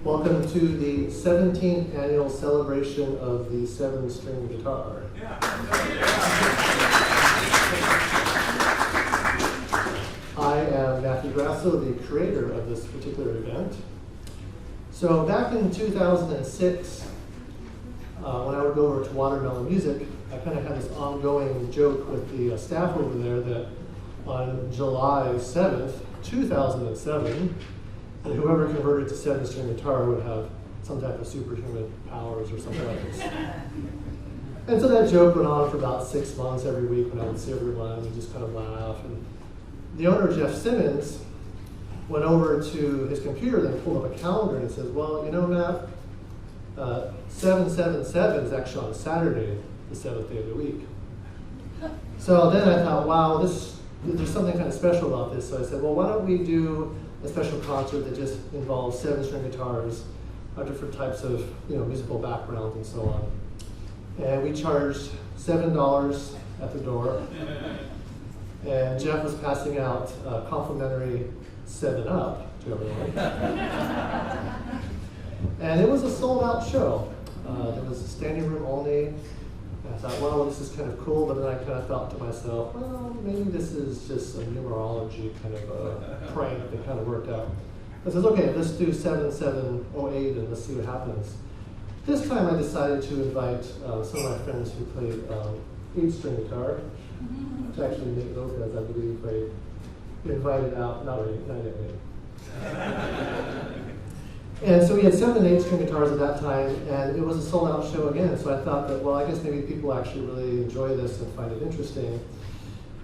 Welcome to the 17th annual celebration of the 7-string guitar. I am Matthew-Grasso, the creator of this particular event. So back in 2006, when I would go over to Watermelon Music, I kind of had this ongoing joke with the staff over there that on July 7th, 2007, and whoever converted to 7-string guitar would have some type of superhuman powers or something like this. And so that joke went on for about 6 months every week when I would see everyone and just kind of laugh. And the owner, Jeff Simmons, went over to his computer and pulled up a calendar and says, well, you know, Matt, 777 is actually on Saturday, the 7th day of the week. So then I thought, wow, there's something kind of special about this. So I said, well, why don't we do a special concert that just involves 7-string guitars, different types of musical backgrounds and so on. And we charged $7 at the door. And Jeff was passing out complimentary 7-Up to everyone. And it was a sold-out show. There was a standing room only. And I thought, well, this is kind of cool, but then I kind of thought to myself, well, maybe this is just a numerology kind of prank that kind of worked out. I said, okay, let's do 7708 and let's see what happens. This time I decided to invite some of my friends who played 8-string guitar, which actually Nick Lopez, I believe, played. We invited out, not yet. And so we had 7 and 8-string guitars at that time, and it was a sold-out show again. So I thought that, well, I guess maybe people actually really enjoy this and find it interesting.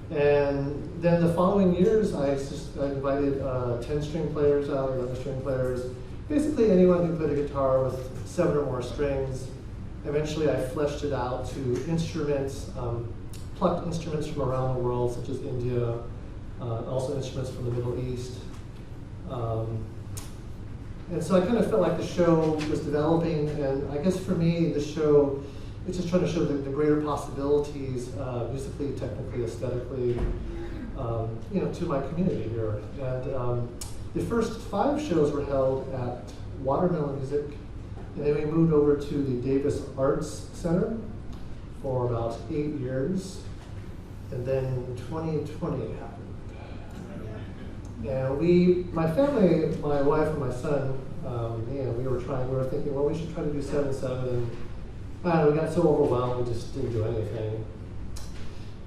And then the following years, I invited 10-string players out, 11-string players, basically anyone who played a guitar with 7 or more strings. Eventually, I fleshed it out to instruments, plucked instruments from around the world, such as India, also instruments from the Middle East. And so I kind of felt like the show was developing, and I guess for me, the show is just trying to show the greater possibilities, musically, technically, aesthetically, to my community here. And the first 5 shows were held at Watermelon Music, and then we moved over to the Davis Arts Center for about 8 years, and then 2020 happened. And my family, my wife and my son, we were thinking, well, we should try to do 7/7, and we got so overwhelmed, we just didn't do anything.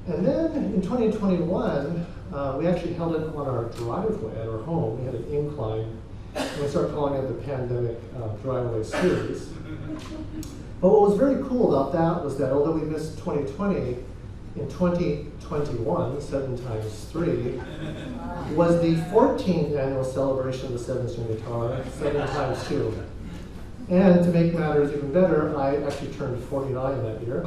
And then in 2021, we actually held it on our driveway at our home. We had an incline, and we started calling it the Pandemic Driveway Series. But what was very cool about that was that although we missed 2020, in 2021, 7 times 3, was the 14th annual celebration of the 7-string guitar, 7 times 2. And to make matters even better, I actually turned 49 that year.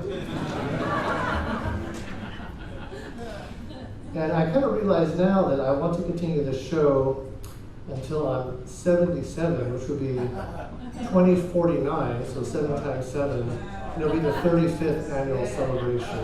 And I kind of realize now that I want to continue this show until I'm 77, which would be 2049, so 7 times 7. It'll be the 35th annual celebration.